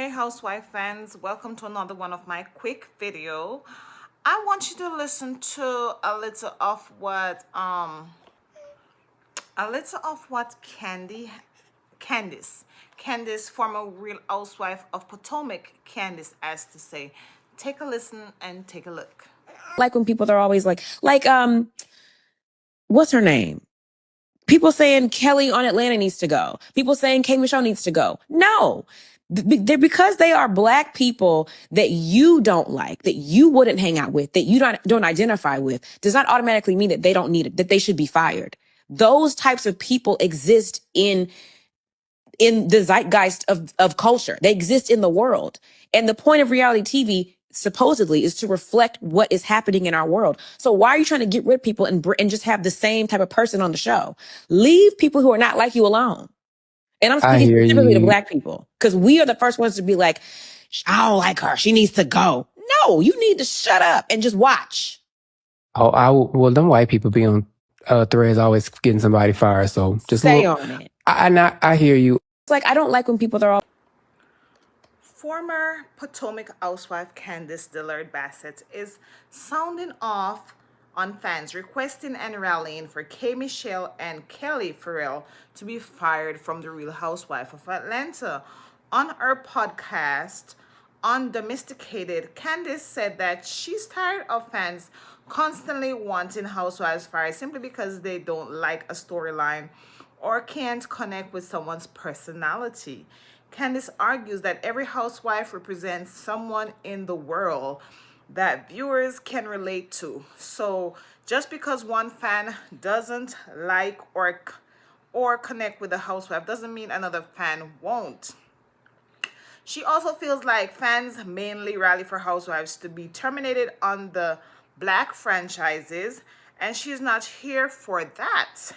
Hey housewife fans, welcome to another one of my quick video. I want you to listen to a little of what Candace, former Real Housewife of Potomac, Candace, has to say. Take a listen and take a look. Like when people are always what's her name? People saying Kelly on Atlanta needs to go. People saying K Michelle needs to go. No. They're because they are black people that you don't like, that you wouldn't hang out with, that you don't identify with, does not automatically mean that they don't need it, that they should be fired. Those types of people exist in the zeitgeist of culture. They exist in the world. And the point of reality TV supposedly is to reflect what is happening in our world. So why are you trying to get rid of people and just have the same type of person on the show? Leave people who are not like you alone. And I'm I speaking hear specifically to you. black people because we are the first ones to be like, I don't like her. She needs to go. No, you need to shut up and just watch. Well, them white people be on threads always getting somebody fired. So just Stay look. on it. I hear you. It's like, I don't like when people are all Former Potomac housewife Candace Dillard Bassett is sounding off on fans requesting and rallying for K. Michelle and Kelly Farrell to be fired from the Real Housewife of Atlanta. On her podcast, Undomesticated, Candace said that she's tired of fans constantly wanting housewives fired simply because they don't like a storyline or can't connect with someone's personality. Candace argues that every housewife represents someone in the world that viewers can relate to. So just because one fan doesn't like or connect with the housewife doesn't mean another fan won't. She also feels like fans mainly rally for housewives to be terminated on the black franchises, and she's not here for that.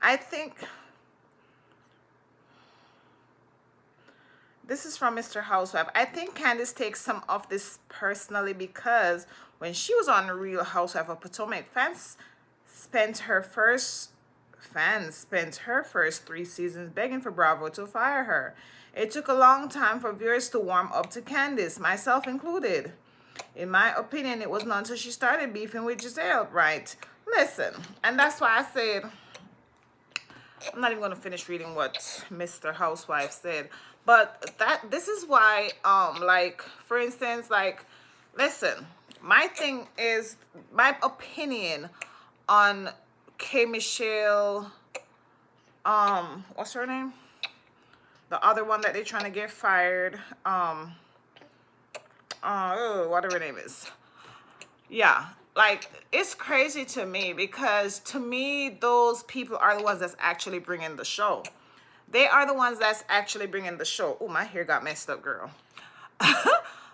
I think this is from Mr. Housewife. I think Candace takes some of this personally because when she was on Real Housewife of Potomac, fans spent her first 3 seasons begging for Bravo to fire her. It took a long time for viewers to warm up to Candace, myself included. In my opinion, it was not until she started beefing with Giselle, right? Listen, and that's why I said I'm not even going to finish reading what Mr. Housewife said, but this is why like for instance, like listen, my thing is my opinion on K Michelle, what's her name? The other one that they're trying to get fired, whatever her name is. Yeah, like it's crazy to me because to me those people are the ones that's actually bringing the show. They are the ones that's actually bringing the show. Oh, my hair got messed up, girl.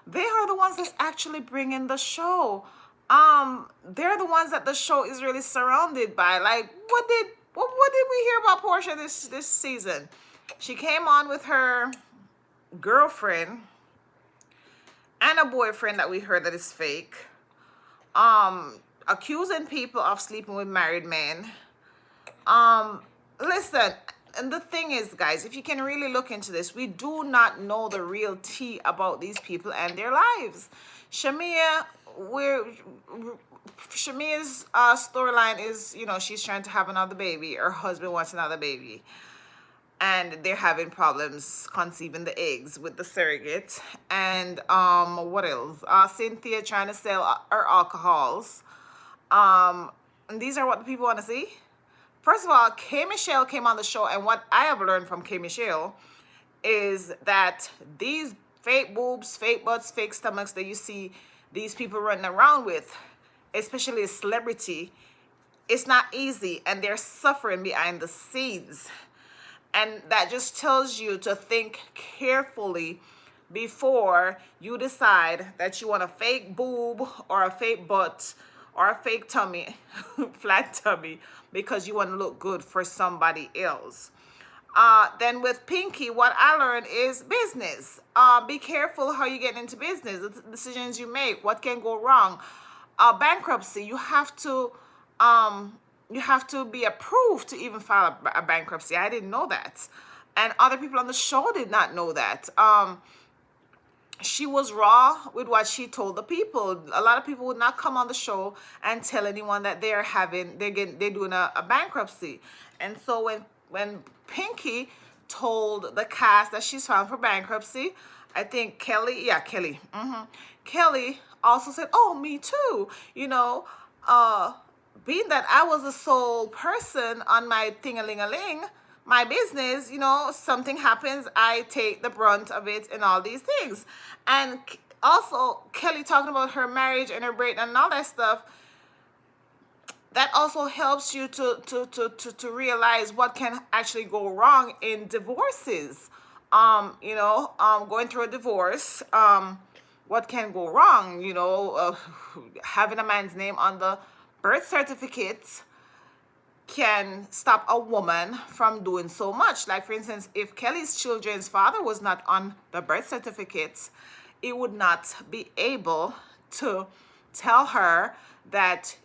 They are the ones that's actually bringing the show. They're the ones that the show is really surrounded by. Like, what did we hear about Portia this season? She came on with her girlfriend and a boyfriend that we heard that is fake, accusing people of sleeping with married men. Listen, and the thing is, guys, if you can really look into this, we do not know the real tea about these people and their lives. Shamia's storyline is, she's trying to have another baby. Her husband wants another baby, and they're having problems conceiving the eggs with the surrogate. And what else? Cynthia trying to sell her alcohols. And these are what the people want to see. First of all, K Michelle came on the show, and what I have learned from K Michelle is that these fake boobs, fake butts, fake stomachs that you see these people running around with, especially a celebrity, it's not easy, and they're suffering behind the scenes. And that just tells you to think carefully before you decide that you want a fake boob or a fake butt or a fake tummy, flat tummy, because you want to look good for somebody else. Then with Pinky, what I learned is business. Be careful how you get into business, the decisions you make, what can go wrong. Bankruptcy, you have to be approved to even file a bankruptcy. I didn't know that, and other people on the show did not know that. she was raw with what she told the people. A lot of people would not come on the show and tell anyone that they're doing a bankruptcy. And so when Pinky told the cast that she's filed for bankruptcy, I think Kelly, Kelly also said, "Oh, me too." Uh, being that I was the sole person on my thing-a-ling-a-ling, my business, something happens, I take the brunt of it and all these things. And also, Kelly talking about her marriage and her break and all that stuff, that also helps you to realize what can actually go wrong in divorces. Going through a divorce, what can go wrong, having a man's name on the birth certificate can stop a woman from doing so much. Like, for instance, if Kelly's children's father was not on the birth certificates, it would not be able to tell her that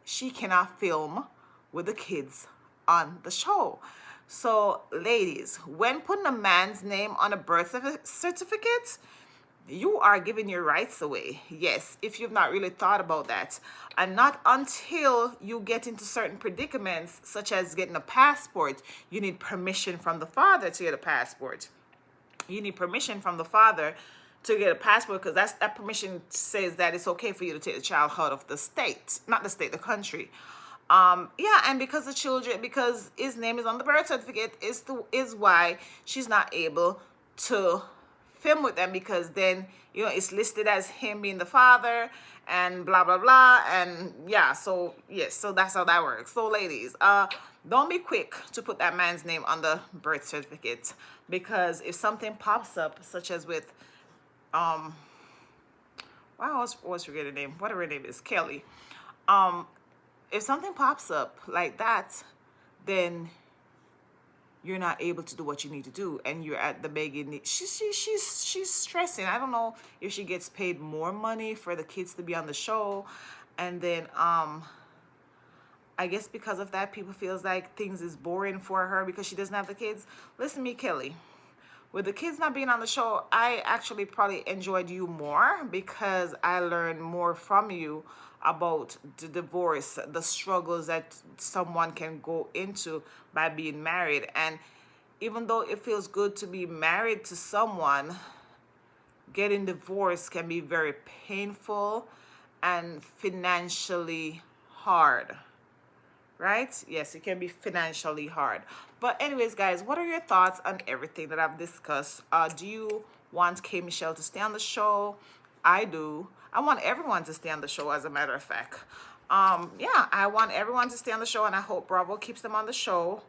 she cannot film with the kids on the show. So, ladies, when putting a man's name on a birth certificate, you are giving your rights away. Yes, if you've not really thought about that. And not until you get into certain predicaments, such as getting a passport, you need permission from the father to get a passport. You need permission from the father to get a passport, because that permission says that it's okay for you to take the child out of the state, not the state, the country. And because his name is on the birth certificate is why she's not able to film with them, because then it's listed as him being the father and blah blah blah. And so yes, so that's how that works. So ladies, don't be quick to put that man's name on the birth certificate, because if something pops up, such as with wow, I always forget her name, whatever her name is, Kelly, if something pops up like that, then you're not able to do what you need to do, and you're at the begging. She's stressing. I don't know if she gets paid more money for the kids to be on the show, and then I guess because of that, people feels like things is boring for her because she doesn't have the kids. Listen to me, Kelly. With the kids not being on the show, I actually probably enjoyed you more, because I learned more from you about the divorce, the struggles that someone can go into by being married. And even though it feels good to be married to someone, getting divorced can be very painful and financially hard. Right? Yes, it can be financially hard. But anyways, guys, what are your thoughts on everything that I've discussed? Do you want K. Michelle to stay on the show? I do. I want everyone to stay on the show, as a matter of fact. I want everyone to stay on the show, and I hope Bravo keeps them on the show.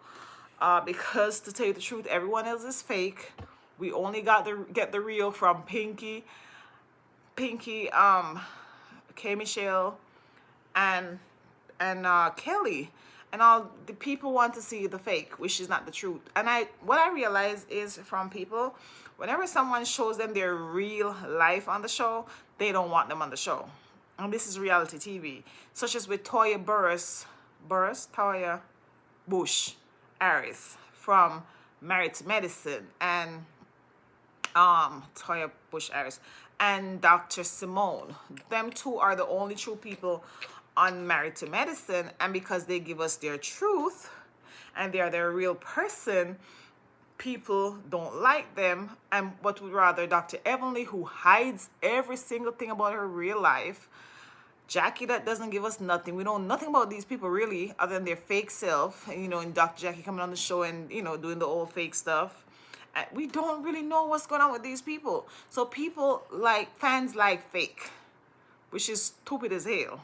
Because to tell you the truth, everyone else is fake. We only get the real from Pinky, K. Michelle, and Kelly. And all the people want to see the fake, which is not the truth. And what I realize is, from people, whenever someone shows them their real life on the show, they don't want them on the show. And this is reality TV, such as with Toya Toya Bush Harris from Married to Medicine, and Toya Bush Harris and Dr. Simone. Them two are the only true people on Married to Medicine, and because they give us their truth and they are their real person, people don't like them, and but would rather Dr. Evanly, who hides every single thing about her real life, Jackie, that doesn't give us nothing. We know nothing about these people really, other than their fake self, and Dr. Jackie coming on the show and doing the old fake stuff. We don't really know what's going on with these people. So fans like fake, which is stupid as hell.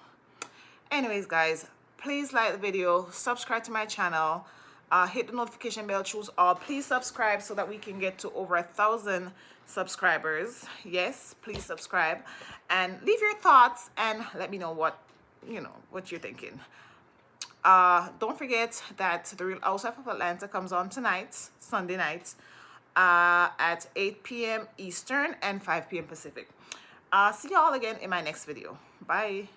Anyways, guys, please like the video, subscribe to my channel, hit the notification bell, choose all. Please subscribe so that we can get to over 1,000 subscribers. Yes, please subscribe and leave your thoughts and let me know what you're thinking. Don't forget that The Real Housewife of Atlanta comes on tonight, Sunday night, at 8 p.m. Eastern and 5 p.m. Pacific. See you all again in my next video. Bye.